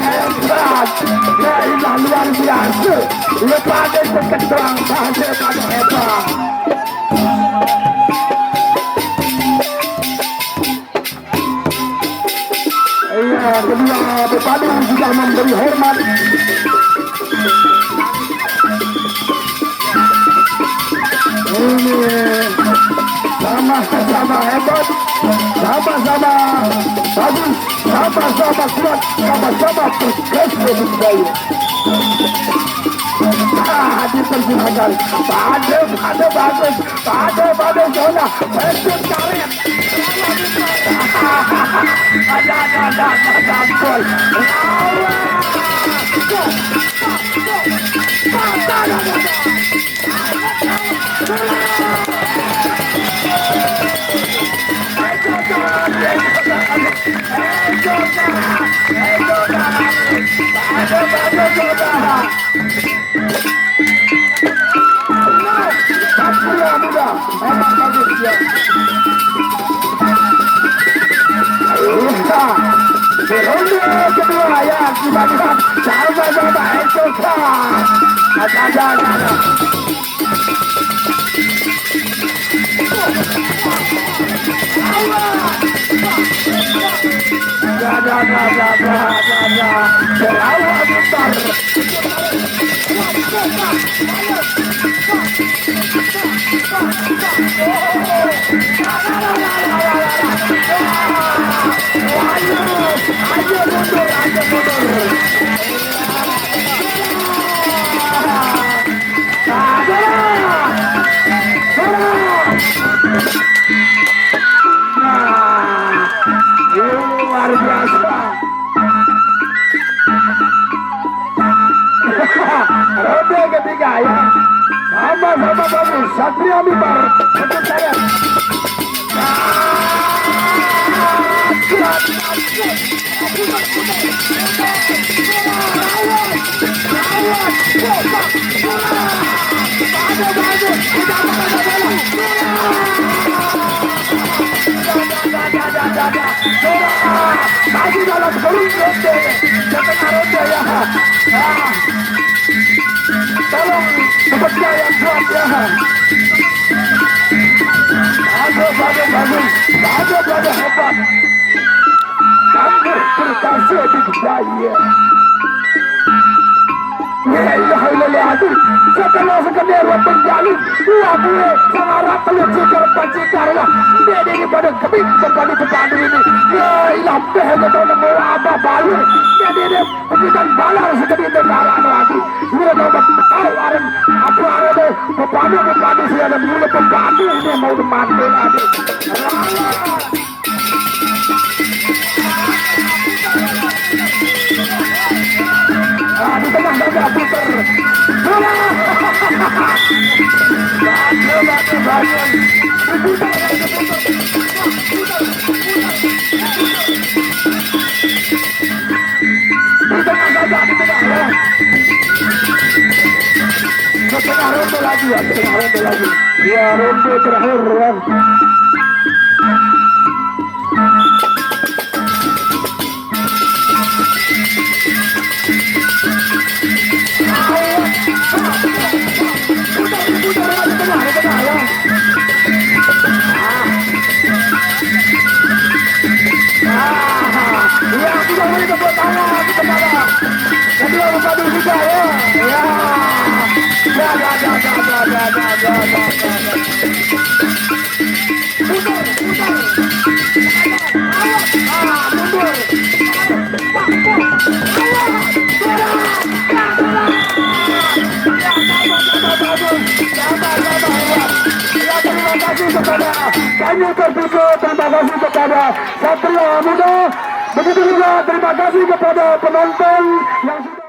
hebat. Ya ilah luar biasa. Lepas itu keterang saja pada hebat. Iya, kedua berpadu sudah memberi hormat. Ini sama-sama hebat, sama-sama bagus, sama-sama kuat, sama-sama berkes lebih baik. Dipersilakan, pada bagus, pada zona, besok karet. Ada gol. Kedua ya, kita sama-sama Esoka. Ada. Luar biasa. Ronde ketiga ya. Sama-sama bagus. Satria Mimbar untuk saya. Masih dalam ronde setengah ronde ya. Tolong bekerja yang kuat ya. Bagus hebat. Kamu berkasih di saya. Ya ilah ilah aduh. Setelah sekedar penjalin dua bulan sangat telur cikar lah. Dia pada kebik berpadu ini. Ya ilah behebat mau apa balu. Dia bukan balar sekedar negara lagi. Sudah tahu orang apa ada pepadu sudah ada mulai pepadu dia mau mati lagi. Di tengah dada putar. Bagus. Di tengah dada, di tengah ya. Setengah ronde lagi ya, setengah ronde lagi. Ya ronde terakhir ya. Kami tertutup, terima kasih kepada Satria Muda. Begitu juga terima kasih kepada penonton yang sudah